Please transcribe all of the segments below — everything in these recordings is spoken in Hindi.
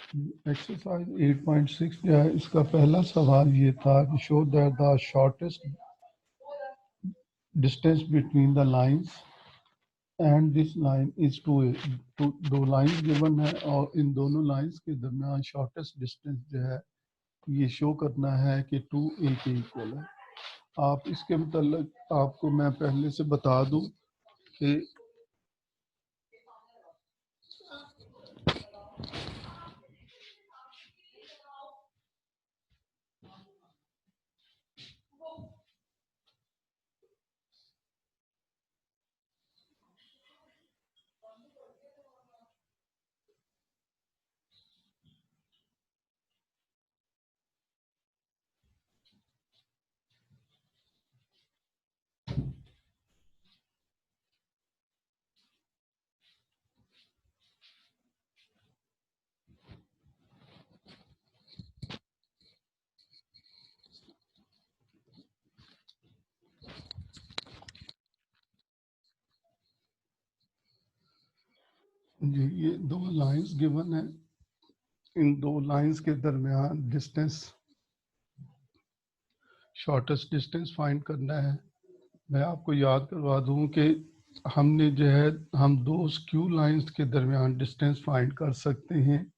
एक्सरसाइज 8.6 जो है इसका पहला सवाल ये था कि show that the shortest distance between the lines and this line is 2a। दो लाइंस गिवन है और इन दोनों लाइंस के दरमियान शॉर्टेस्ट डिस्टेंस जो है ये शो करना है कि 2a के इक्वल है। आप इसके मतलब आपको मैं पहले से बता दूं कि ये दो लाइंस गिवन है, इन दो लाइंस के दरमियान डिस्टेंस शॉर्टेस्ट डिस्टेंस फाइंड करना है। मैं आपको याद करवा दूं कि हमने जो है हम दो स्क्यू लाइंस के दरमियान डिस्टेंस फाइंड कर सकते हैं।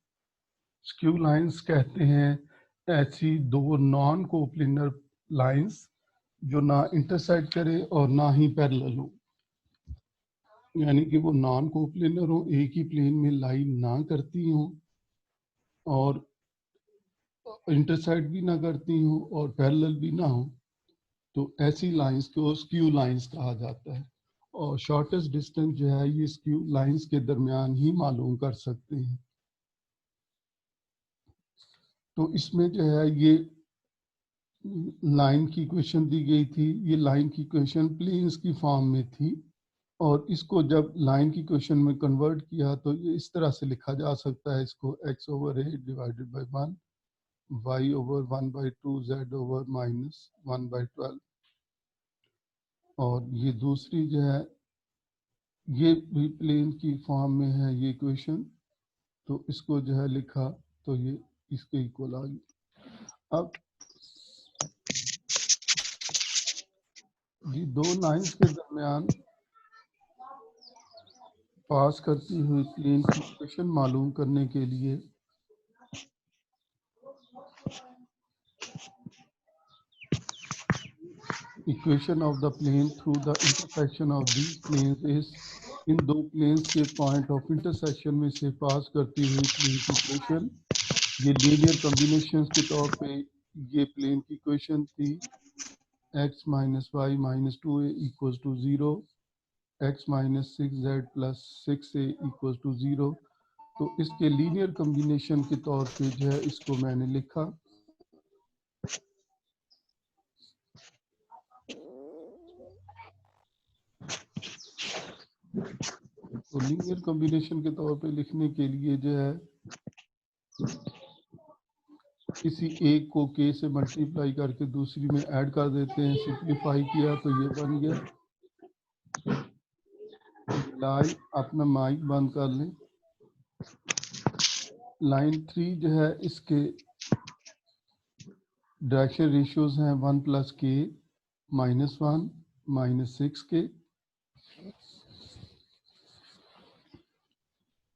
स्क्यू लाइंस कहते हैं ऐसी दो नॉन कोप्लेनर लाइंस जो ना इंटरसेक्ट करे और ना ही पैरेलल हो, यानी कि वो नॉन कोप्लेनर हो, एक ही प्लेन में लाइन ना करती हो और इंटरसेक्ट भी ना करती हो और पैरेलल भी ना हो, तो ऐसी लाइंस को स्क्यू लाइंस कहा जाता है। और शॉर्टेस्ट डिस्टेंस जो है ये स्क्यू लाइंस के दरमियान ही मालूम कर सकते हैं। तो इसमें जो है ये लाइन की इक्वेशन दी गई थी, ये लाइन की इक्वेशन प्लेन्स की फॉर्म में थी और इसको जब लाइन की इक्वेशन में कन्वर्ट किया तो ये इस तरह से लिखा जा सकता है, इसको x/8 divided by 1, y/1/2, z/-1/12। और ये दूसरी जो है ये भी प्लेन की फॉर्म में है ये इक्वेशन, तो इसको जो है लिखा तो ये इसके इक्वल आ गई। अब ये दो लाइंस के दरमियान पास करती हुई प्लेन की इक्वेशन मालूम करने के लिए equation of the plane through the intersection of these planes is, इन दो प्लेन्स के पॉइंट ऑफ इंटरसेक्शन में से पास करती हुई प्लेन की इक्वेशन, ये लीनियर कॉम्बिनेशन के तौर पे ये प्लेन की इक्वेशन थी x - y - 2a = 0, x - 6z + 6a = 0। तो इसके लीनियर कॉम्बिनेशन के तौर पे जो है इसको मैंने लिखा। तो लीनियर कॉम्बिनेशन के तौर पे लिखने के लिए जो है किसी एक को k से मल्टीप्लाई करके दूसरी में ऐड कर देते हैं, सिंप्लीफाई किया तो ये बन गया। लाइन अपना माइक बंद कर लें। लाइन 3 जो है इसके डायरेक्शन रेशियोज हैं 1 + k - 1 - 6k,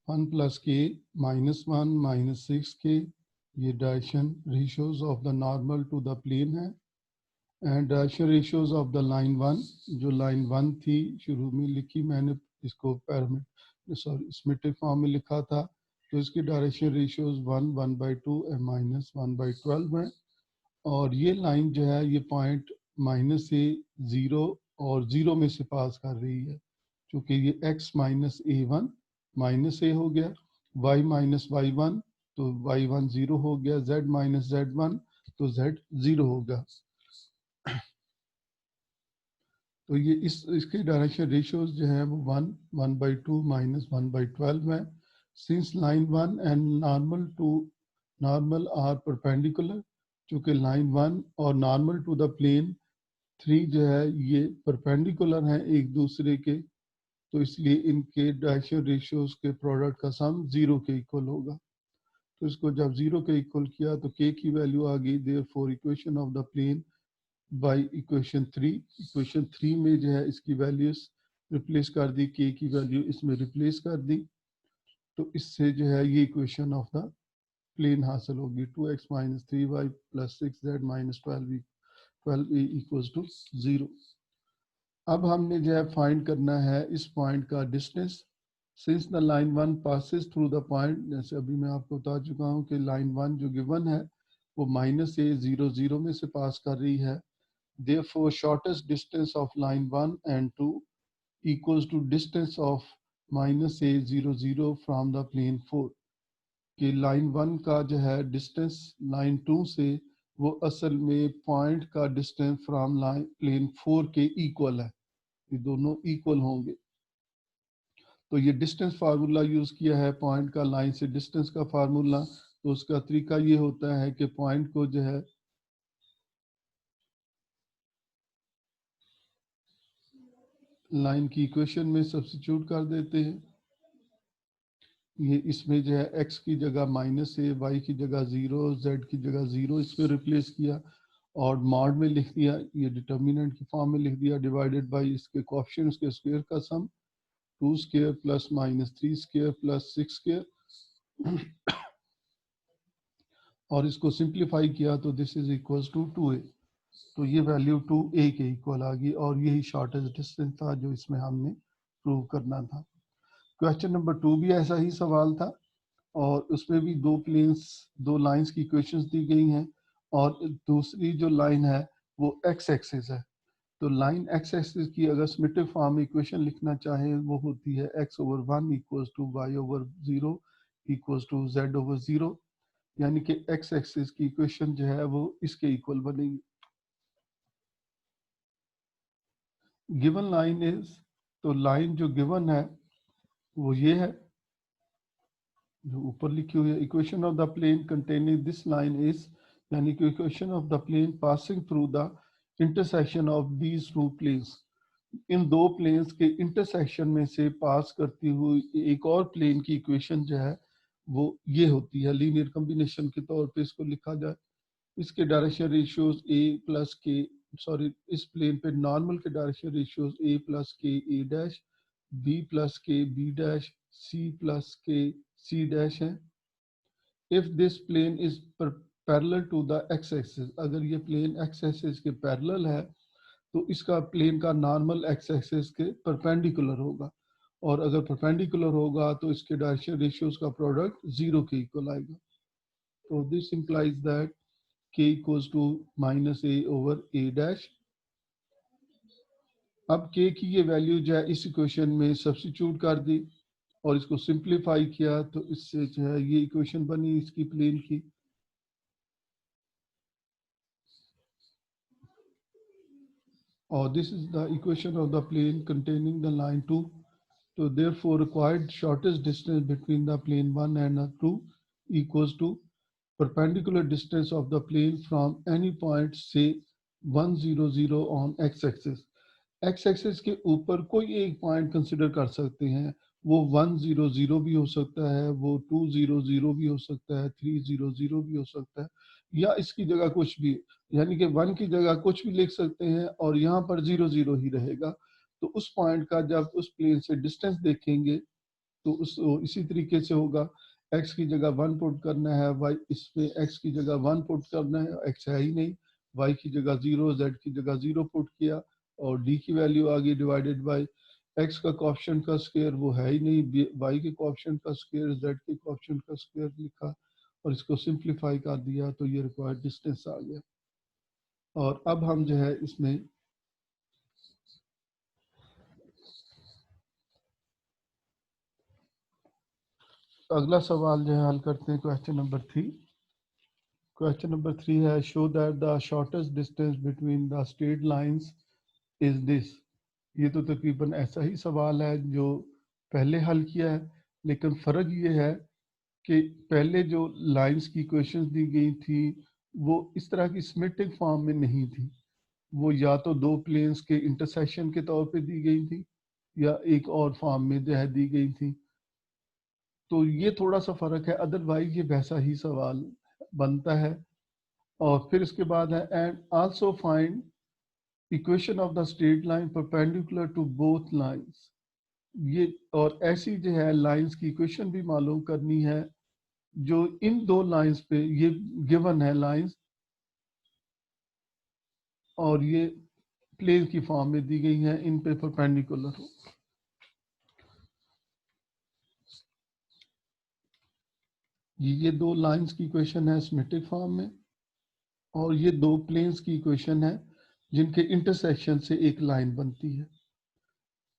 1 + k - 1 - 6k, ये direction ratios of the normal to the plane है। And direction ratios of the line 1, जो लाइन 1 थी शुरू में लिखी मैंने, इसको सिमेट्रिक फॉर्म में लिखा था, तो इसकी डायरेक्शन रेशियोज 1 1/2 - 1/12 है। और ये लाइन जो है ये पॉइंट -a0 और 0 में से पास कर रही है, क्योंकि ये x - a1 -a हो गया, y - y1 तो y1 0 हो गया, z - z1 तो z 0 होगा। तो ये इसके डायरेक्शन रेशियोज जो है वो 1 1/2 - 1/12 है। Since line 1 and normal are perpendicular, चूँकि लाइन 1 और नॉर्मल टू द प्लेन 3 जो है ये परपेंडिकुलर हैं एक दूसरे के, तो इसलिए इनके डायरेक्शन रेशियोज के प्रोडक्ट का सम 0 के इक्वल होगा। तो इसको जब 0 के इक्वल किया तो k की वैल्यू आ गई, therefore equation of the plane by equation 3 में जो है इसकी वैल्यूज रिप्लेस कर दी, k की वैल्यू इसमें रिप्लेस कर दी, तो इससे जो है ये इक्वेशन ऑफ द प्लेन हासिल होगी। 2x minus 3y plus 6z minus 12a equals to 0। अब हमने जो है फाइंड करना है इस पॉइंट का distance. Since the line 1 passes through the point, जैसे अभी मैं आपको बता चुका हूँ कि लाइन 1 जो गिवन है वो माइनस ए 0 0 में से पास कर रही है। Therefore, shortest distance of line 1 and 2 equals to distance of minus a 0 0 from the plane 4। कि लाइन 1 का जो है डिस्टेंस लाइन 2 से वो असल में पॉइंट का डिस्टेंस फ्रॉम लाइन प्लेन 4 के इक्वल है, ये दोनों इक्वल होंगे। तो ये डिस्टेंस फार्मूला यूज किया है पॉइंट का लाइन से डिस्टेंस का फार्मूला। तो उसका तरीका ये होता है कि पॉइंट को जो है लाइन की इक्वेशन में सब्स्टिट्यूट कर देते हैं। ये इसमें जो है x की जगह माइनस है, y की जगह 0, z की जगह 0 इसमें रिप्लेस किया और मॉड में लिख दिया, ये डिटर्मिनेंट की फॉर्म में लिख दिया, डिवाइडेड बाय इसके कोएफिशिएंट्स के स्क्वायर का सम 2 square plus minus 3 square plus 6 square और इसको सिंप्लीफाई किया तो this is equals to 2a। तो ये वैल्यू 2a के इक्वल आ गई और यही शॉर्टेस्ट डिस्टेंस था जो इसमें हमने प्रूव करना था। क्वेश्चन नंबर 2 भी ऐसा ही सवाल था और उसमें भी दो लाइंस की इक्वेशंस दी गई हैं और दूसरी जो लाइन है वो एक्स एक्सिस है। तो लाइन एक्स एक्सिस की अगर सिमेट्रिक फॉर्म में इक्वेशन लिखना चाहें वो होती है x over 1 equals to y over 0 equals to z over 0, यानी कि एक्स एक्सिस की इक्वेशन जो है वो इसके इक्वल बनेगी। गिवन लाइन इज, तो लाइन जो गिवन है वो ये है जो ऊपर लिखी हुई है, equation of the plane containing this line is, यानी कि equation of the plane passing through the intersection of these two planes, इन दो प्लेन्स के इंटरसेक्शन में से पास करती हुई एक और प्लेन की इक्वेशन जो है वो ये होती है। लीनियर कॉम्बिनेशन के तौर पे इसको लिखा जाए, इसके direction ratios a plus k, sorry इस प्लेन पे नॉर्मल के direction ratios a plus k a dash, b plus k b dash, c plus k c dash है। If this plane is parallel to the x axis, अगर ये प्लेन एक्स एक्सिस के पैरेलल है तो इसका प्लेन का नॉर्मल एक्स एक्सिस के परपेंडिकुलर होगा और अगर परपेंडिकुलर होगा तो इसके डायरेक्शन रेशियोज का प्रोडक्ट 0 के इक्वल आएगा। तो this implies that k equals to minus a over a dash. अब k की ये वैल्यू जो है इस इक्वेशन में सब्स्टिट्यूट कर दी और इसको सिंप्लीफाई किया तो इससे जो है ये इक्वेशन बनी इसकी प्लेन की। और this is the equation of the plane containing the line 2। तो therefore required shortest distance between the plane 1 and 2 equals to perpendicular distance of the plane from any point say 1 0 0 on x axis। X axis के ऊपर कोई एक पॉइंट कंसिडर कर सकते हैं, वो 1 0 0 भी हो सकता है, वो 2 0 0 भी हो सकता है, 3 0 0 भी हो सकता है, या इसकी जगह कुछ भी, यानी कि 1 की जगह कुछ भी लिख सकते हैं और यहाँ पर 0 0 ही रहेगा। तो उस पॉइंट का जब उस प्लेन से डिस्टेंस देखेंगे तो उस इसी तरीके से होगा, x की जगह 1 पुट करना है, y इसमें x की जगह 1 पुट करना है, x है ही नहीं, y की जगह 0, z की जगह 0 पुट किया और d की वैल्यू आ गई डिवाइडेड बाय x का कोएफिशिएंट का स्क्वायर वो है ही नहीं, y के कोएफिशिएंट का स्क्वायर, z के कोएफिशिएंट का स्क्वायर लिखा और इसको सिंप्लीफाई कर दिया तो ये रिक्वायर्ड डिस्टेंस आ गया। और अब हम जो है इसमें अगला सवाल जो है हल करते हैं, क्वेश्चन नंबर 3। क्वेश्चन नंबर 3 है show that the shortest distance between the straight lines is this. ये तो तकरीबन ऐसा ही सवाल है जो पहले हल किया है, लेकिन फ़र्क ये है कि पहले जो लाइंस की क्वेश्चंस दी गई थी वो इस तरह की सिमेट्रिक फॉर्म में नहीं थी, वो या तो दो प्लेन्स के इंटरसेक्शन के तौर पे दी गई थी या एक और फॉर्म में जो है दी गई थी। तो ये थोड़ा सा फर्क है, अदरवाइज ये वैसा ही सवाल बनता है। और फिर इसके बाद है and also find equation of the straight line perpendicular to both lines. ये और ऐसी जो है लाइंस की इक्वेशन भी मालूम करनी है जो इन दो लाइंस पे, ये गिवन है लाइंस और ये प्लेन की फॉर्म में दी गई हैं, इन पे परपेंडिकुलर हो। ये दो लाइंस की इक्वेशन है सिमेट्रिक फॉर्म में, और ये दो प्लेन्स की इक्वेशन है जिनके इंटरसेक्शन से एक लाइन बनती है।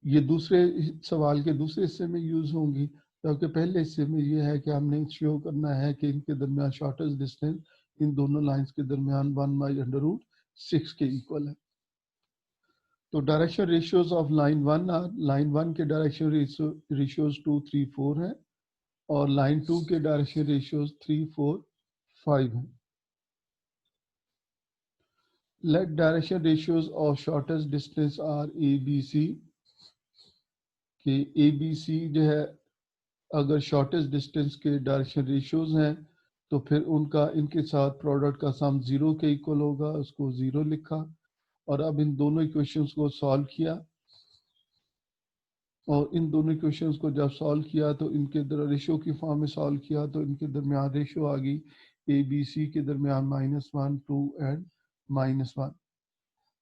ये दूसरे सवाल के दूसरे हिस्से में यूज होंगी, जबकि पहले हिस्से में ये है कि हमने शो करना है कि इनके दरमियान शॉर्टेस्ट डिस्टेंस इन दोनों लाइंस के दरमियान 1/√6 के इक्वल है। तो direction ratios of line one के डायरेक्शन रेशियोज 2, 3, 4 है, और लाइन 2 के डायरेक्शन रेशियोज 3, 4, 5 है। Let direction ratios of shortest distance are a b c, कि ए बी सी जो है अगर शॉर्टेस्ट डिस्टेंस के डायरेक्शन रेशियोज हैं तो फिर उनका इनके साथ प्रोडक्ट का सम 0 के इक्वल होगा, उसको 0 लिखा। और अब इन दोनों इक्वेशंस को सॉल्व किया, और इन दोनों इक्वेशंस को जब सॉल्व किया तो इनके रेशियो की फॉर्म में सॉल्व किया तो इनके दरमियान रेशियो आ गई ए बी सी के दरमियान -1, 2 and -1।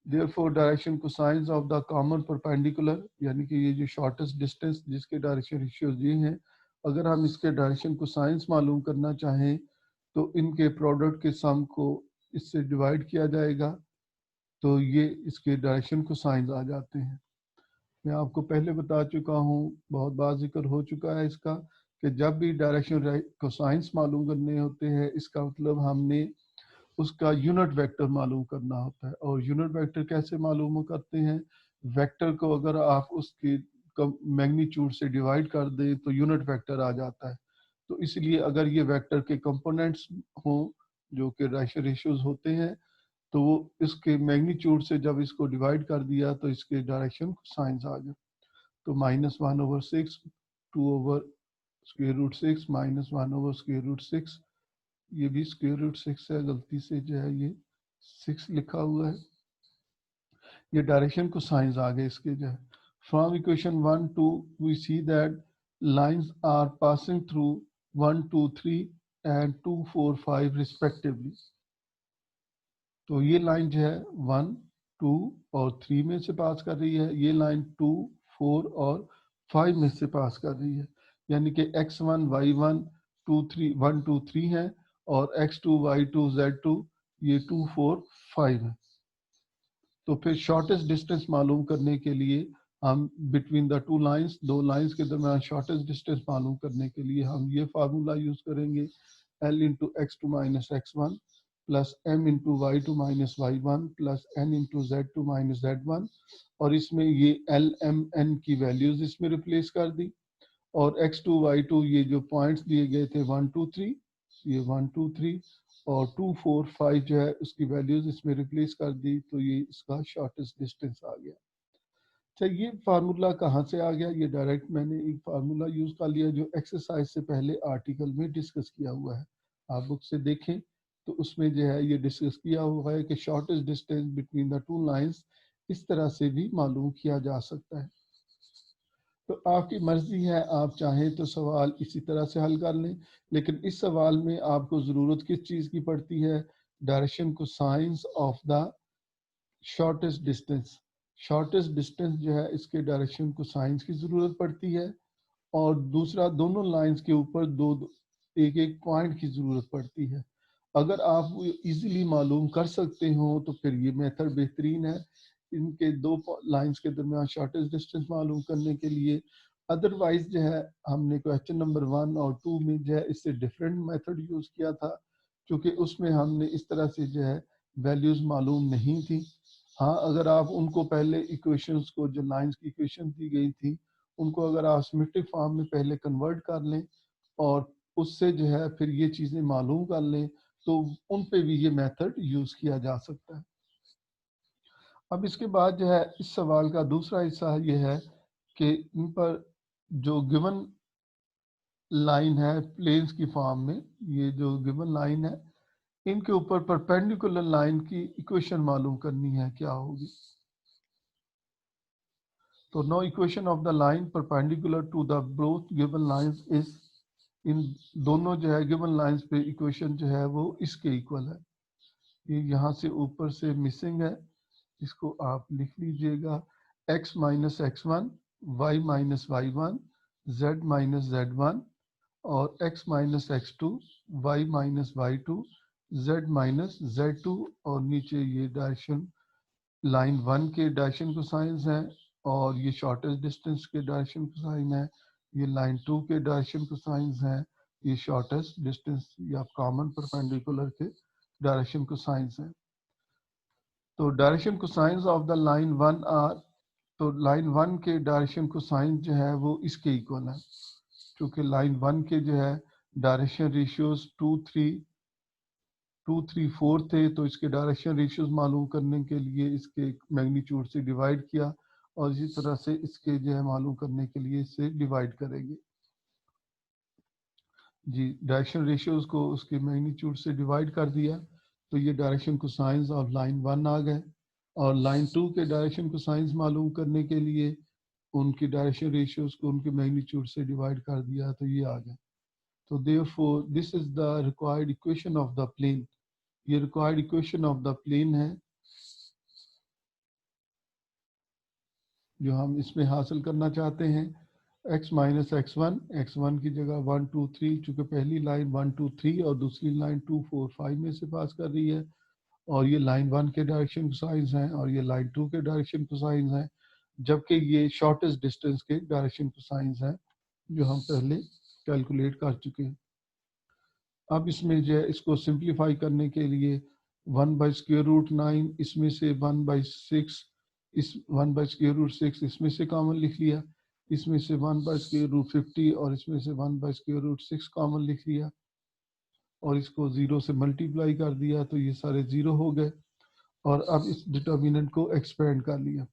Therefore direction cosines of the common perpendicular, यानी कि ये जो शॉर्टेस्ट डिस्टेंस जिसके डायरेक्शन रेशियोज ये हैं, अगर हम इसके डायरेक्शन कोसाइंस मालूम करना चाहें तो इनके प्रोडक्ट के सम को इससे डिवाइड किया जाएगा, तो ये इसके डायरेक्शन कोसाइंस आ जाते हैं। मैं आपको पहले बता चुका हूँ, बहुत बार जिक्र हो चुका है इसका, कि जब भी डायरेक्शन कोसाइंस मालूम करने होते हैं इसका मतलब हमने उसका यूनिट वेक्टर मालूम करना होता है। और यूनिट वेक्टर कैसे मालूम करते हैं? वेक्टर को अगर आप उसके मैग्नीट्यूड से डिवाइड कर दें तो यूनिट वेक्टर आ जाता है। तो इसलिए अगर ये वेक्टर के कंपोनेंट्स हों जो कि रेशियोज होते हैं, तो वो इसके मैग्नीट्यूड से जब इसको डिवाइड कर दिया तो इसके डायरेक्शन साइंस आ गए। तो -1/6, 2/√6, -1/√6, ये भी √6 है, गलती से जो है ये 6 लिखा हुआ है। ये डायरेक्शन को साइंस आ गए इसके जो है। From equation 1, 2 we see that lines are passing through 1, 2, 3 and 2, 4, 5 respectively. तो ये लाइन जो है 1, 2 और 3 में से पास कर रही है, ये लाइन 2, 4 और 5 में से पास कर रही है, यानी कि x1, y1, 2, 3, 1, 2, 3 है, और x2, y2, z2 ये 2, 4, 5 है। तो फिर शॉर्टेस्ट डिस्टेंस मालूम करने के लिए हम बिटवीन द टू लाइंस, दो लाइंस के दरमियान शॉर्टेस्ट डिस्टेंस मालूम करने के लिए हम ये फार्मूला यूज करेंगे, L into x2 minus x1 plus m into y2 minus y1 plus n into z2 minus z1। और इसमें ये L, M, N की वैल्यूज इसमें रिप्लेस कर दी, और x2, y2 ये जो पॉइंट्स दिए गए थे 1, 2, 3, ये 1, 2, 3 और 2, 4, 5 जो है उसकी वैल्यूज इसमें रिप्लेस कर दी, तो ये इसका शॉर्टेस्ट डिस्टेंस आ गया। अच्छा, ये फार्मूला कहाँ से आ गया? ये डायरेक्ट मैंने एक फार्मूला यूज कर लिया जो एक्सरसाइज से पहले आर्टिकल में डिस्कस किया हुआ है। आप बुक से देखें तो उसमें जो है ये डिस्कस किया हुआ है कि shortest distance between the two lines इस तरह से भी मालूम किया जा सकता है। तो आपकी मर्जी है, आप चाहें तो सवाल इसी तरह से हल कर लें, लेकिन इस सवाल में आपको ज़रूरत किस चीज़ की पड़ती है? डायरेक्शन को science of the shortest distance. Shortest distance जो है इसके डायरेक्शन को साइंस की ज़रूरत पड़ती है, और दूसरा दोनों लाइंस के ऊपर दो एक एक पॉइंट की ज़रूरत पड़ती है। अगर आप इजीली मालूम कर सकते हो तो फिर ये मेथड बेहतरीन है इनके दो लाइंस के दरमियान शॉर्टेस्ट डिस्टेंस मालूम करने के लिए। अदरवाइज जो है हमने क्वेश्चन नंबर 1 और 2 में जो है इससे डिफरेंट मेथड यूज़ किया था, क्योंकि उसमें हमने इस तरह से जो है वैल्यूज़ मालूम नहीं थी। हाँ, अगर आप उनको पहले इक्वेशंस को, जो लाइंस की इक्वेशन दी गई थी, उनको अगर आप सिमेट्रिक फॉर्म में पहले कन्वर्ट कर लें और उससे जो है फिर ये चीज़ें मालूम कर लें तो उन पे भी ये मेथड यूज़ किया जा सकता है। अब इसके बाद जो है इस सवाल का दूसरा हिस्सा ये है कि इन पर जो गिवन लाइन है प्लेन्स की फॉर्म में, ये जो गिवन लाइन है इनके ऊपर परपेंडिकुलर लाइन की इक्वेशन मालूम करनी है, क्या होगी। तो now equation of the line perpendicular to the both given lines is, इन दोनों जो है गिवन लाइंस पे इक्वेशन जो है वो इसके इक्वल है। ये यहाँ से ऊपर से मिसिंग है, इसको आप लिख लीजिएगा। x minus x one, y minus y one, z minus z one और x minus x two, y minus y two, z minus z two. और नीचे ये डायरेक्शन लाइन वन के डायरेक्शन कोसाइंस हैं और ये शॉर्टेस्ट डिस्टेंस के डायरेक्शन कोसाइन है। ये लाइन टू के डायरेक्शन कोसाइंस हैं, ये शॉर्टेस्ट डिस्टेंस या कॉमन परपेंडिकुलर के डायरेक्शन कोसाइंस हैं। तो direction cosines of the line one are, तो लाइन वन के डायरेक्शन कोसाइन जो है वो इसके इक्वल है। क्योंकि लाइन वन के जो है डायरेक्शन रेशियोज 2 3 4 थे, तो इसके डायरेक्शन रेशियोज मालूम करने के लिए इसके मैग्नीट्यूड से डिवाइड किया और इसी तरह से इसके जो है मालूम करने के लिए इससे डिवाइड करेंगे। जी, डायरेक्शन रेशियोज को उसके मैग्नीट्यूड से डिवाइड कर दिया तो ये direction cosines of line one आ गए। और लाइन टू के डायरेक्शन कोसाइंस मालूम करने के लिए उनकी डायरेक्शन रेशियोज को उनके मैग्नीट्यूड से डिवाइड कर दिया तो ये आ गए। तो therefore this is the required equation of the plane, ये required equation of the plane है जो हम इसमें हासिल करना चाहते हैं। x माइनस एक्स वन की जगह 1 2 3, चूँकि पहली लाइन 1 2 3 और दूसरी लाइन 2 4 5 में से पास कर रही है और ये लाइन वन के डायरेक्शन कोसाइंस हैं और ये लाइन टू के डायरेक्शन कोसाइंस हैं, जबकि ये शॉर्टेस्ट डिस्टेंस के डायरेक्शन कोसाइंस हैं जो हम पहले कैलकुलेट कर चुके हैं। अब इसमें जो है इसको सिंप्लीफाई करने के लिए 1/√9 इसमें से 1/6, इस 1/√6 इसमें से कॉमन लिख लिया, इसमें से 1/√50 और इसमें से 1/√6 कॉमन लिख लिया और इसको 0 से मल्टीप्लाई कर दिया तो ये सारे 0 हो गए। और अब इस डिटर्मिनेंट को एक्सपेंड कर लिया,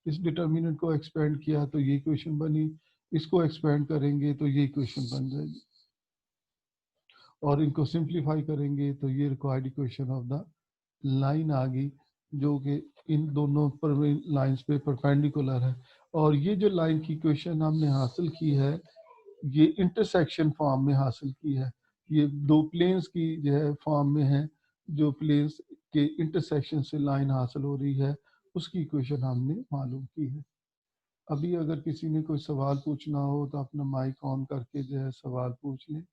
इस डिटर्मिनेंट को एक्सपेंड किया तो ये इक्वेशन बनी, इसको एक्सपेंड करेंगे तो ये इक्वेशन बन जाएगी और इनको सिंप्लीफाई करेंगे तो ये required equation of the line आ गई जो कि इन दोनों पर लाइंस पे परपेंडिकुलर है। और ये जो लाइन की इक्वेशन हमने हासिल की है ये इंटरसेक्शन फॉर्म में हासिल की है, ये दो प्लेन्स की जो है फॉर्म में है, जो प्लेन्स के इंटरसेक्शन से लाइन हासिल हो रही है उसकी इक्वेशन हमने मालूम की है। अभी अगर किसी ने कोई सवाल पूछना हो तो अपना माइक ऑन करके जो है सवाल पूछ लें।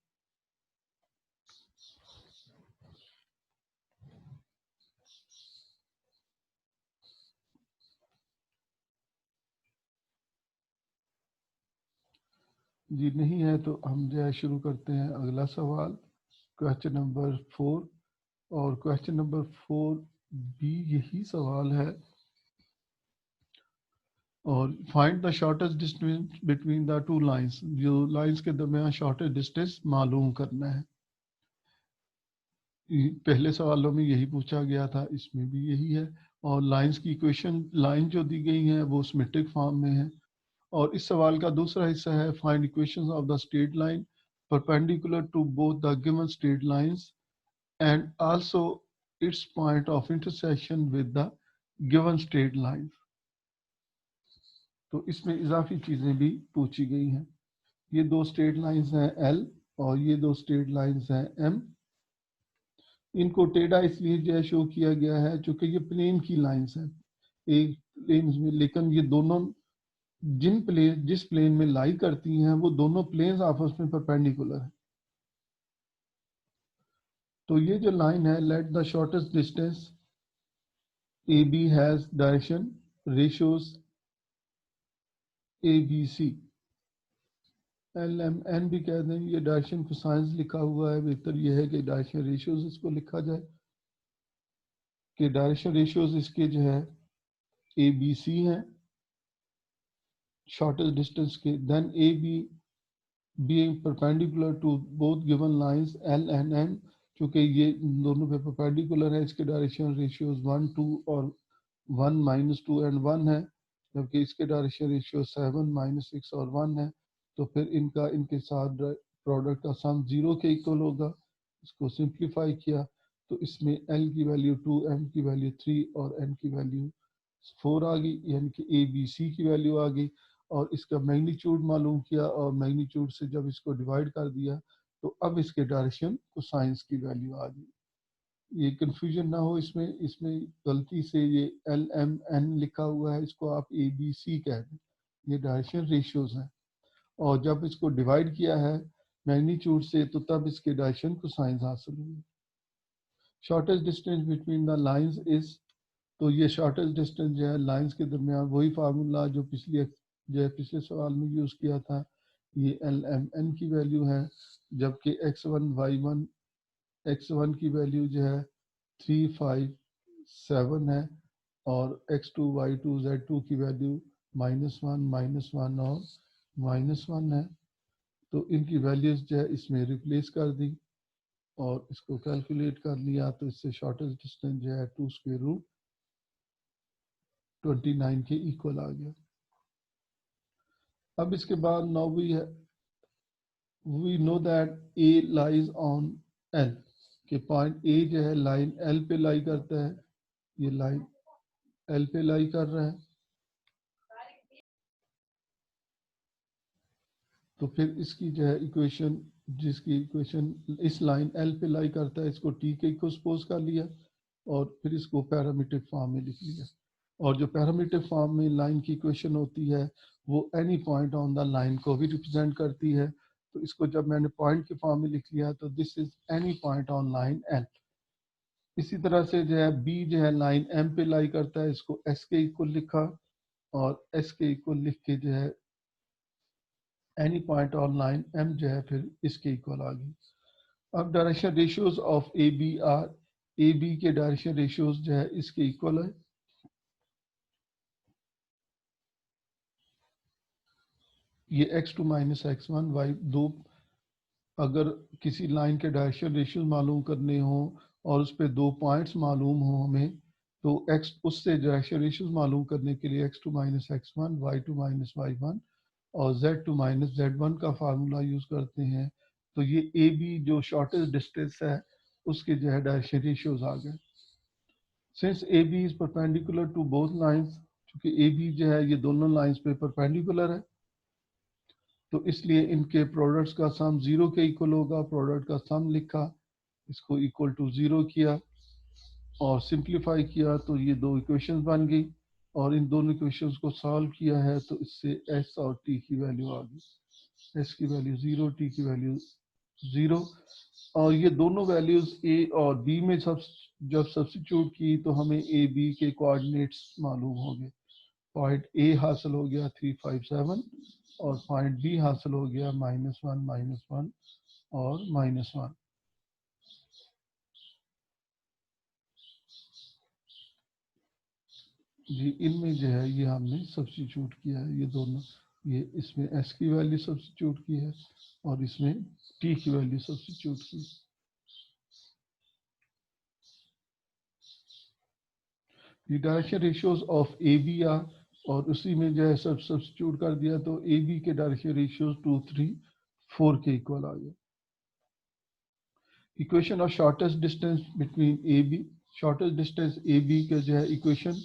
जी नहीं है तो हम जो है शुरू करते हैं अगला सवाल, क्वेश्चन नंबर 4। और क्वेश्चन नंबर 4 भी यही सवाल है और find the shortest distance between the two lines, जो लाइंस के दरमियान शॉर्टेस्ट डिस्टेंस मालूम करना है। पहले सवालों में यही पूछा गया था, इसमें भी यही है। और लाइंस की इक्वेशन लाइन जो दी गई है वो सिमेट्रिक फॉर्म में है। और इस सवाल का दूसरा हिस्सा है find equations of the straight line perpendicular to both the given straight lines and also its point of intersection with the given straight line. तो इसमें इजाफी चीजें भी पूछी गई हैं। ये दो स्ट्रेट लाइंस हैं L और ये दो स्ट्रेट लाइंस हैं M। इनको टेढ़ा इसलिए जो है शो किया गया है क्योंकि ये प्लेन की लाइंस हैं एक प्लेन में, लेकिन ये दोनों जिस प्लेन में लाई करती हैं वो दोनों प्लेन्स आपस में परपेंडिकुलर है। तो ये जो लाइन है let the shortest distance AB has direction ratios ABC, LMN भी कह दें, ये डायरेक्शन को साइंस लिखा हुआ है, बेहतर ये है कि डायरेक्शन रेशियोज इसको लिखा जाए कि डायरेक्शन रेशियोज इसके जो है ABC हैं शॉर्टेस्ट डिस्टेंस के, then AB being perpendicular to both given lines L and M, क्योंकि ये दोनों पे परपेंडिकुलर है, इसके डायरेक्शन रेशियोज 1 2 और 1 -2 एंड 1 है, जबकि इसके डायरेक्शन रेशियो 7 -6 और 1 है। तो फिर इनका इनके साथ प्रोडक्ट का सम 0 के इक्वल होगा। इसको सिंप्लीफाई किया तो इसमें L की वैल्यू 2, M की वैल्यू 3 और N की वैल्यू 4 आ गई, यानी कि A B C की वैल्यू आ गई। और इसका मैग्नीट्यूड मालूम किया और मैग्नीट्यूड से जब इसको डिवाइड कर दिया तो अब इसके डायरेक्शन कोसाइंस की वैल्यू आ गई। ये कंफ्यूजन ना हो इसमें, इसमें गलती से ये LMN लिखा हुआ है, इसको आप ABC कह दें। ये डायरेक्शन रेशियोज हैं और जब इसको डिवाइड किया है मैग्नीट्यूड से तो तब इसके डायरेक्शन कोसाइंस हासिल हुई। Shortest distance between the lines is, तो ये शॉर्टेस्ट डिस्टेंस जो है लाइंस के दरमियान वही फार्मूला जो पिछले सवाल में यूज़ किया था। ये LMN की वैल्यू है, जबकि x1 y1 x1 की वैल्यू जो है 357 है और x2 y2 z2 की वैल्यू -1 और -1 है। तो इनकी वैल्यूज जो है इसमें रिप्लेस कर दी और इसको कैलकुलेट कर लिया तो इससे शॉर्टेस्ट डिस्टेंस जो है 2√29 के इक्वल आ गया। अब इसके बाद now we know that A lies on L, कि पॉइंट A जो है लाइन L पे लाई करता है, ये लाइन L पे लाई कर रहा है। तो फिर इसकी जो है इक्वेशन, जिसकी इक्वेशन इस लाइन L पे लाई करता है, इसको T के इक्वल सपोज कर लिया और फिर इसको पैरामीट्रिक फॉर्म में लिख लिया। और जो पैरामीट्रिक फॉर्म में लाइन की इक्वेशन होती है वो any point on the line को भी रिप्रेजेंट करती है। तो इसको जब मैंने पॉइंट के फॉर्म में लिख लिया तो this is any point on line L। इसी तरह से जो है B जो है लाइन M पे लाई करता है, इसको S के इक्वल लिखा और S के इक्वल लिख के जो है any point on line M जो है फिर इसके इक्वल आ गई। अब direction ratios of A B के डायरेक्शन रेशियोज जो है इसके इक्वल है। ये x2 माइनस x1 y दो, अगर किसी लाइन के डायरेक्शन रेशियोज मालूम करने हो और उस पर दो पॉइंट्स मालूम हो हमें, तो x उससे डायरेक्शन रेशियोज मालूम करने के लिए x2 minus x1 y2 minus y1 और z2 माइनस z1 का फार्मूला यूज करते हैं। तो ये ए बी जो शॉर्टेस्ट डिस्टेंस है उसके जो है डायरेक्शन रेशियोज आ गए। Since A B is perpendicular to both lines, क्योंकि ए बी जो है ये दोनों लाइंस पे परपेंडिकुलर है तो इसलिए इनके प्रोडक्ट्स का सम 0 के इक्वल होगा। प्रोडक्ट का सम लिखा, इसको इक्वल टू 0 किया और सिंप्लीफाई किया तो ये दो इक्वेशंस बन गई और इन दोनों इक्वेशंस को सॉल्व किया है तो इससे s और t की वैल्यू आ गई। s की वैल्यू 0, t की वैल्यू 0 और ये दोनों वैल्यूज a और b में जब सब्स्टिट्यूट की तो हमें a b के कोऑर्डिनेट्स मालूम हो गए। पॉइंट A हासिल हो गया 357 और पॉइंट B हासिल हो गया -1 और -1। जी इनमें जो है ये हमने सब्स्टिट्यूट किया है, ये दोनों, ये इसमें S की वैल्यू सब्स्टिट्यूट की है और इसमें T की वैल्यू सब्स्टिट्यूट की। ये direction ratios of A B are और उसी में जो है सब सब्स्टिट्यूट कर दिया तो ए बी के डायरेक्शन रेशियोज 2, 3, 4 के इक्वल आ गया। Equation of shortest distance between A B, shortest distance A B के जो है इक्वेशन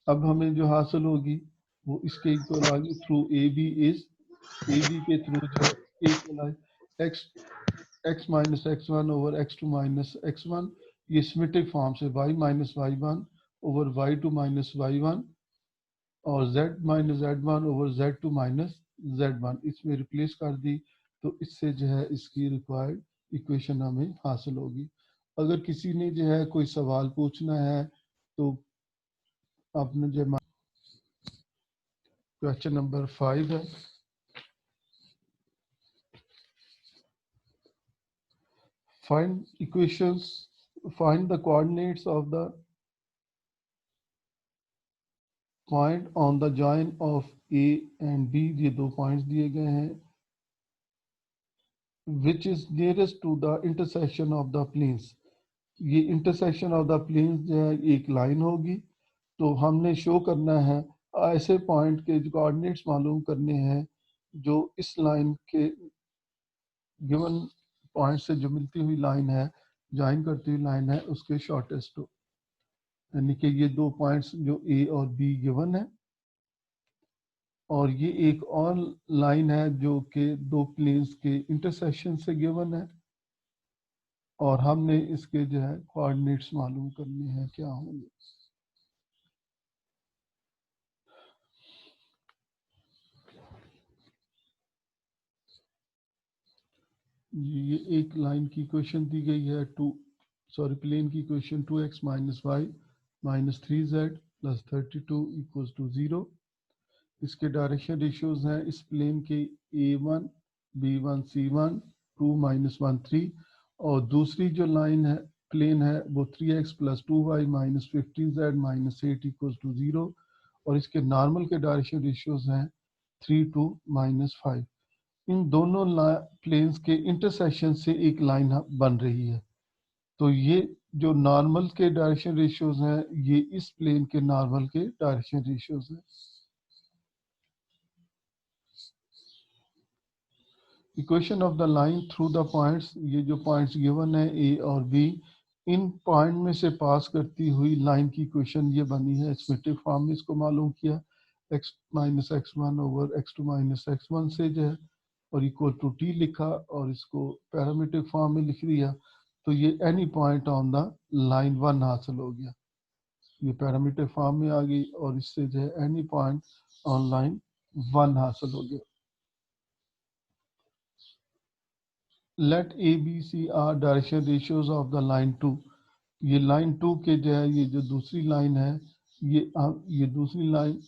अब हमें जो हासिल होगी वो इसके इक्वल आ गई। Through A B is, A B के थ्रू जो है इक्वल है x minus x1 over x2 minus x1, ये सिमेट्रिक फॉर्म से y minus y1 over y2 minus y1 और z minus z1 over z2 minus z1 इसमें रिप्लेस कर दी तो इससे जो है इसकी रिक्वायर्ड इक्वेशन हमें हासिल होगी। अगर किसी ने जो है कोई सवाल पूछना है तो आपने जो क्वेश्चन नंबर 5 है, find equations, find the coordinates of the point on the join of A and B, ये दो पॉइंट्स दिए गए हैं, which is nearest to the intersection of the planes। ये इंटरसेक्शन ऑफ द प्लेन्स जो है एक लाइन होगी तो हमने शो करना है ऐसे पॉइंट के जो कोऑर्डिनेट्स मालूम करने हैं जो इस लाइन के गिवन पॉइंट से जो मिलती हुई लाइन है, ज्वाइन करती हुई लाइन है, उसके शॉर्टेस्ट हो। यानी कि ये दो पॉइंट्स जो ए और बी गिवन है, और ये एक और लाइन है जो कि दो प्लेन्स के इंटरसेक्शन से गिवन है, और हमने इसके जो है कोऑर्डिनेट्स मालूम करने हैं क्या होंगे। ये एक लाइन की इक्वेशन दी गई है, प्लेन की equation 2x minus y minus 3z plus 32 equals to 0। इसके डायरेक्शन रेशियोज हैं इस प्लेन के a1 b1 c1 2 माइनस 1 3, और दूसरी जो लाइन है प्लेन है वो 3x plus 2y minus 15z minus 8 equals to 0, और इसके नॉर्मल के डायरेक्शन रेशियोज हैं 3 2 माइनस 5। इन दोनों प्लेन्स के इंटरसेक्शन से एक लाइन बन रही है। तो ये जो नॉर्मल के डायरेक्शन रेशियोज हैं ये इस प्लेन के नॉर्मल के डायरेक्शन रेशियोज हैं। Equation of the line through the points, ये जो पॉइंट्स गिवन है ए और बी, इन पॉइंट में से पास करती हुई लाइन की इक्वेशन ये बनी है। सिमेट्रिक फॉर्म में इसको मालूम किया, x minus x one over x two minus x one से जो है, और इक्वल टू टी लिखा, और इसको पैरामीट्रिक फॉर्म में लिख दिया। तो ये any point on the line one हासिल हो गया, ये पैरामीट्रिक फॉर्म में आ गई, और इससे जो है any point on line one हासिल हो गया। Let a b c are direction ratios of the line two. ये लाइन टू के जो है ये जो दूसरी लाइन है, ये दूसरी लाइन,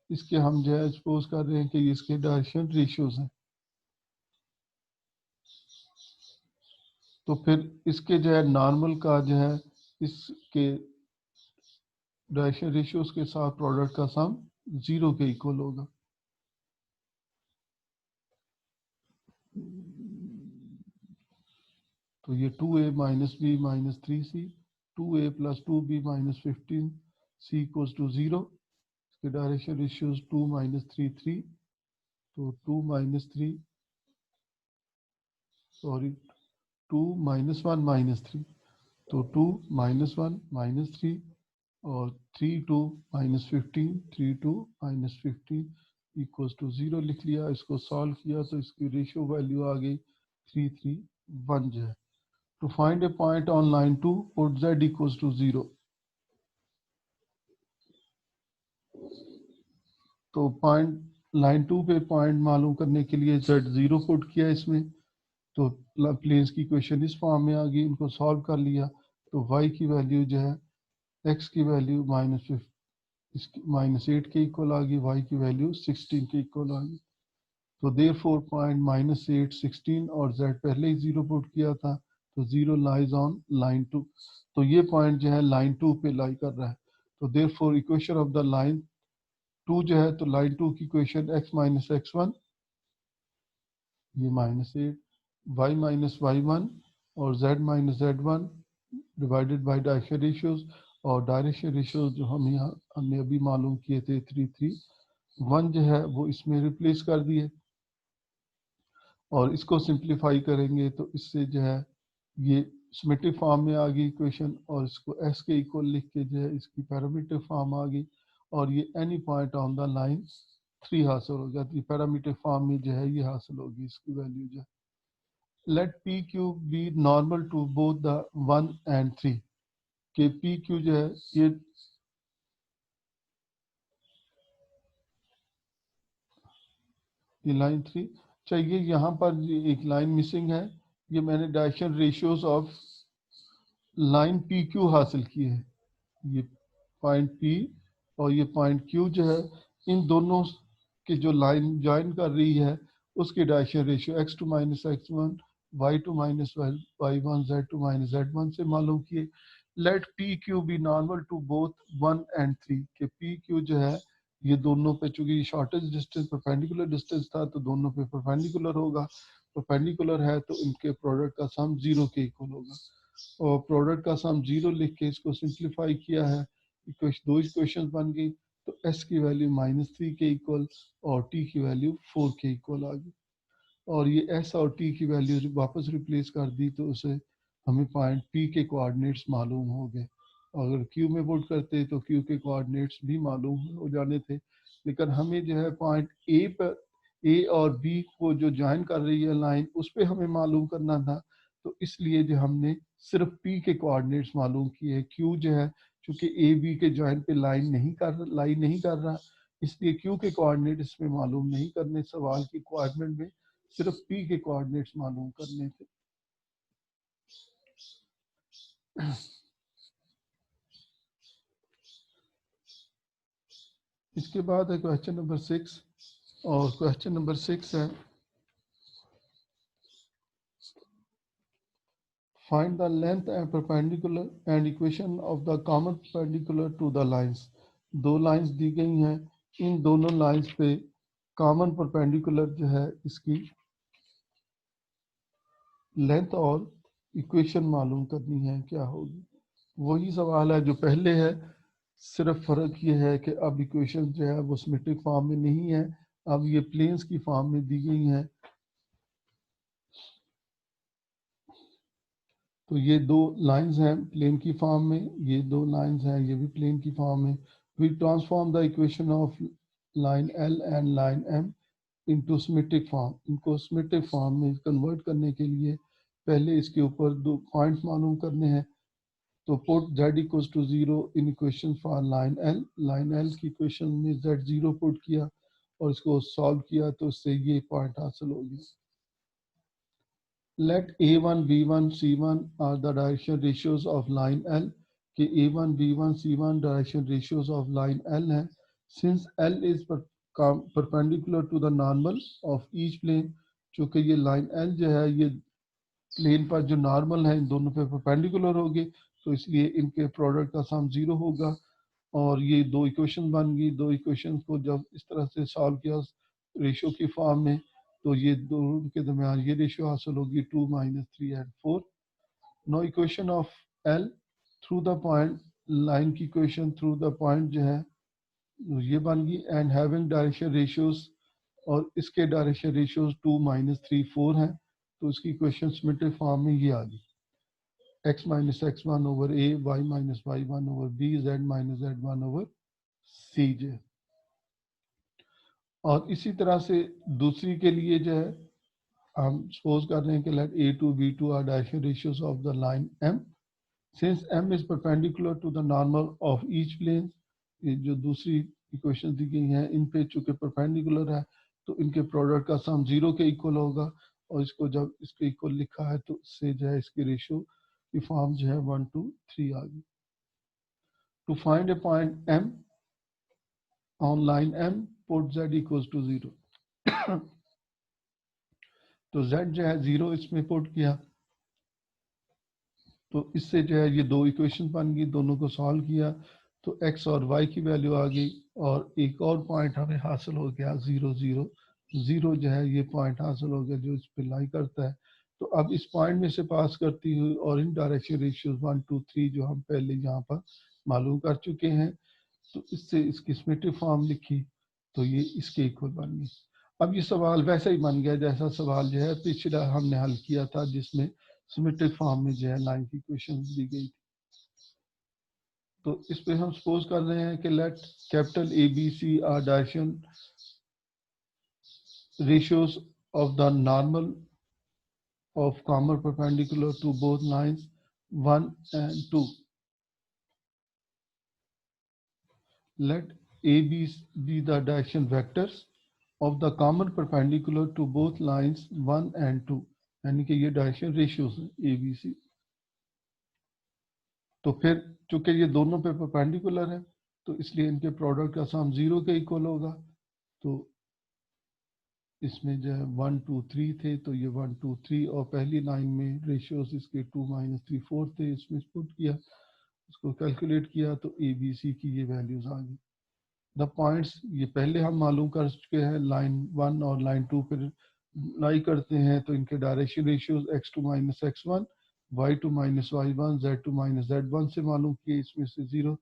इसके हम जो है सपोज कर रहे हैं कि इसके डायरेक्शन रेशियोज हैं। तो फिर इसके जो है नॉर्मल का जो है इसके डायरेक्शन रेशियोज के साथ प्रोडक्ट का सम 0 के इक्वल होगा। तो ये 2a minus b minus 3c, 2a plus 2b minus 15c equals to 0। इसके डायरेक्शन रेशियोज 2 माइनस 3 3, तो 2 माइनस 3 सॉरी 2 माइनस 1 माइनस 3, तो 2 माइनस 1 माइनस 3, और 3 2 माइनस 15, 3 2 माइनस 15 इक्वल्स टू 0 लिख लिया। इसको सॉल्व किया तो इसकी रेशियो वैल्यू आ गई 3 3 1 जो है। To find a point on line 2, put z equals to 0. तो पॉइंट लाइन 2 पे पॉइंट मालूम करने के लिए z 0 पुट किया इसमें, तो प्लेन्स की इक्वेशन इस फॉर्म में आ गई। इनको सॉल्व कर लिया तो y की वैल्यू जो है, x की वैल्यू माइनस 8 के इक्वल आ गई, y की वैल्यू 16 के इक्वल आ गई। तो देयरफॉर पॉइंट माइनस 8 16 और z पहले ही 0 पुट किया था, तो 0 लाइज ऑन लाइन 2। तो ये पॉइंट जो है लाइन 2 पे लाई कर रहा है। तो therefore equation of the line 2 जो है, तो लाइन 2 की equation x minus x one, ये minus 8, y minus y one, और z minus z one divided by direction ratios. और डायरेक्शन रेशियोज जो हम यहाँ हमने अभी मालूम किए थे 3 3 1 जो है वो इसमें रिप्लेस कर दिए, और इसको सिंप्लीफाई करेंगे तो इससे जो है ये सिमेट्रिक फॉर्म में आ गई इक्वेशन, और इसको s के इक्वल लिख के जो है इसकी पैरामीट्रिक फॉर्म आ गई, और ये any point on the line 3 हासिल हो जाती है। पैरामीट्रिक फॉर्म में जो है ये हासिल होगी इसकी वैल्यू जो है। Let p q be normal to both the 1 and 3, के पी क्यू जो है ये लाइन 3 चाहिए। यहाँ पर एक लाइन मिसिंग है, ये मैंने direction ratios of line P Q हासिल की है। ये पॉइंट पी और ये पॉइंट क्यू जो है, इन दोनों की जो लाइन ज्वाइन कर रही है उसकी direction ratio x two minus x one, y two minus y one, z two minus z one से मालूम किए। Let p q be normal to both 1 and 3, के पी क्यू जो है ये दोनों पे, चूंकि शॉर्टेज डिस्टेंस परपेंडिकुलर डिस्टेंस था तो दोनों पे परपेंडिकुलर होगा, परपेंडिकुलर है तो इनके प्रोडक्ट का सम 0 के इक्वल होगा। और प्रोडक्ट का सम 0 लिख के इसको सिंप्लीफाई किया है, दो इक्वेशन बन गई। तो s की वैल्यू माइनस 3 के इक्वल और t की वैल्यू 4 के इक्वल आ गई। और ये एस और टी की वैल्यू वापस रिप्लेस कर दी तो उसे हमें पॉइंट पी के कोऑर्डिनेट्स मालूम हो गए। अगर क्यू में पुट करते तो क्यू के कोऑर्डिनेट्स भी मालूम हो जाने थे, लेकिन हमें जो है पॉइंट ए पर ए और बी को जो ज्वाइन कर रही है लाइन उस पर हमें मालूम करना था। तो इसलिए जो हमने सिर्फ पी के कोऑर्डिनेट्स मालूम किए। क्यू जो है चूंकि ए बी के ज्वाइन पे लाइन नहीं कर रहा, इसलिए क्यू के कोऑर्डिनेट इसमें मालूम नहीं करने। सवाल की रिक्वायरमेंट में सिर्फ पी के कोऑर्डिनेट्स मालूम करने थे। इसके बाद है क्वेश्चन नंबर 6, और क्वेश्चन नंबर 6 है find the length and perpendicular and equation of the common perpendicular to the lines. दो लाइंस दी गई हैं, इन दोनों लाइंस पे कॉमन परपेंडिकुलर जो है इसकी लेंथ और इक्वेशन मालूम करनी है, क्या होगी। वही सवाल है जो पहले है, सिर्फ फर्क ये है कि अब इक्वेशन जो है वो सिमेट्रिक फॉर्म में नहीं है, अब ये प्लेन्स की फॉर्म में दी गई हैं। तो ये दो लाइंस हैं प्लेन की फॉर्म में, ये दो लाइंस हैं ये भी प्लेन की फॉर्म में। We transform the equation of line l and line m into symmetric form. इनको सिमेट्रिक फॉर्म में कन्वर्ट करने के लिए पहले इसके ऊपर दो पॉइंट्स मालूम करने हैं। तो put z equals to 0 in equation for line l की इक्वेशन में z 0 पुट किया और इसको सॉल्व किया तो इससे ये पॉइंट हासिल हो गया। Let A1, B1, C1 are the direction ratios of line L कि A1, B1, C1 direction ratios of line L है। Since L is perpendicular to the normal of each plane, चूँकि ये line L जो है ये प्लेन पर जो नॉर्मल है इन दोनों पे परपेंडिकुलर होगी, तो इसलिए इनके प्रोडक्ट का सम 0 होगा। और ये दो इक्वेशन बन गई। दो इक्वेशन को जब इस तरह से सॉल्व किया रेशियो की फॉर्म में, तो ये दोनों के दरमियान ये रेशियो हासिल होगी 2 - 3 and 4। Now equation of l through the point, line की इक्वेशन थ्रू द पॉइंट जो है ये बन गई। एंड हैविंग डायरेक्शन रेशियोज, और इसके डायरेक्शन रेशियोज 2 - 3 4 हैं, तो इसकी इक्वेशन सिमेट्रिक फॉर्म में ये आ गई x - x1 over a, y - y1 over b, z - z1 over cj। और इसी तरह से दूसरी के लिए जो है हम सपोज कर रहे हैं कि let a2 b2 are direction ratios of the line m since m is perpendicular to the normal of each plane. ये जो दूसरी इक्वेशन दी गई हैं इन पे चूंकि परपेंडिकुलर है तो इनके प्रोडक्ट का सम 0 के इक्वल होगा, और इसको जब इसके इक्वल लिखा है तो इससे जो है इसकी रेशियो की फॉर्म जो है 1 to 3 आ गई। To find a point m on line m put z equals to 0। तो z जो है 0 इसमें पुट किया तो इससे जो है ये दो इक्वेशन बन गई, दोनों को सॉल्व किया तो x और y की वैल्यू आ गई। और एक और पॉइंट हमें हासिल हो गया 0 0 0 जो है ये पॉइंट हासिल हो गया जो इस पर लाई करता है। तो अब इस पॉइंट में से पास करती हुई और इन डायरेक्शन रेशियोज 1 2 3 जो हम पहले यहाँ पर मालूम कर चुके हैं, तो इससे इसकी सिमेट्रिक फॉर्म लिखी तो ये इसके इक्वल बन गई। अब ये सवाल वैसा ही बन गया जैसा सवाल जो है पिछला हमने हल किया था, जिसमें सिमेट्रिक फॉर्म में जो है लाइन की इक्वेशन दी गई थी। तो इस पे हम सपोज कर रहे हैं कि let capital a b c are direction ratios of the normal of common perpendicular to both lines 1 and 2. Let A be the direction vectors of the common perpendicular to both lines 1 and 2, यानी कि ये डायरेक्शन रेशियोज हैं ए बी सी। तो फिर चूंकि ये दोनों पे परपेंडिकुलर है तो इसलिए इनके प्रोडक्ट का सम 0 के इक्वल होगा। तो इसमें जो है 1 2 3 थे तो ये 1 2 3, और पहली लाइन में रेशियोज इसके 2 - 3 4 थे, इसमें पुट किया इसको कैलकुलेट किया तो ए बी सी की ये वैल्यूज आ गई। द पॉइंट्स ये पहले हम मालूम कर चुके हैं, लाइन 1 और लाइन 2 पर लाई करते हैं तो इनके direction ratios x2 - x1, y2 - y1, z2 - z1 से मालूम किए। इसमें से 0,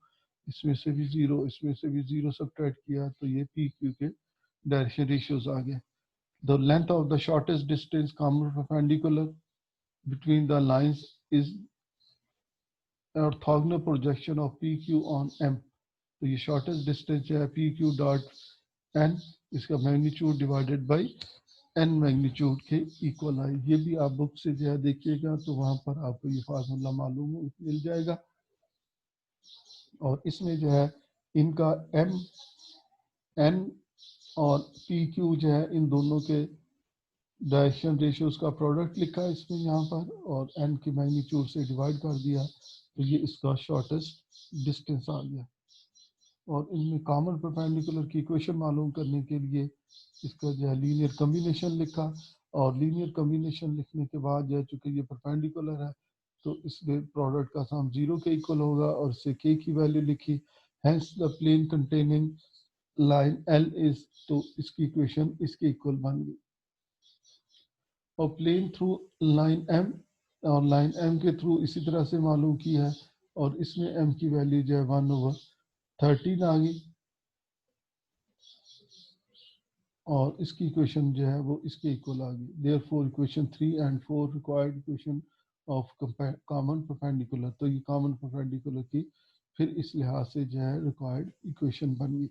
इसमें से भी 0, इसमें से भी 0 सब्ट्रैक्ट किया तो ये पी क्यू के डायरेक्शन रेशियोज आ गए। The length of the shortest distance common perpendicular between the lines is orthogonal projection of PQ on M. तो ये shortest distance जो है PQ डॉट N, इसका magnitude divided by N magnitude के इक्वल है। ये भी आप बुक से जो है देखिएगा तो वहां पर आपको ये फार्मूला मालूम मिल जाएगा। और इसमें जो है इनका M N और PQ जो है इन दोनों के डायरेक्शन रेशियोज का प्रोडक्ट लिखा है इसमें यहाँ पर, और N की मैग्नीट्यूड से डिवाइड कर दिया तो ये इसका शॉर्टेस्ट डिस्टेंस आ गया। और इनमें कॉमन परपेंडिकुलर की इक्वेशन मालूम करने के लिए इसका जो है लीनियर कम्बिनेशन लिखा, और लीनियर कम्बिनेशन लिखने के बाद जो है चूंकि ये परपेंडिकुलर है तो इसके प्रोडक्ट का सम 0 के इक्वल होगा और इससे k की वैल्यू लिखी। Hence the plane containing line L is, तो इसकी इक्वेशन इसके इक्वल बन गई। और प्लेन थ्रू लाइन M, और लाइन M के थ्रू इसी तरह से मालूम की है, और इसमें M की वैल्यू जो है 1/13 आ गई। और इसकी इक्वेशन जो है वो इसके इक्वल आ गई। Therefore equation 3 and 4 required equation of common perpendicular, तो ये कॉमन परपेंडिकुलर की फिर इस लिहाज से जो है रिक्वायर्ड इक्वेशन बन गई।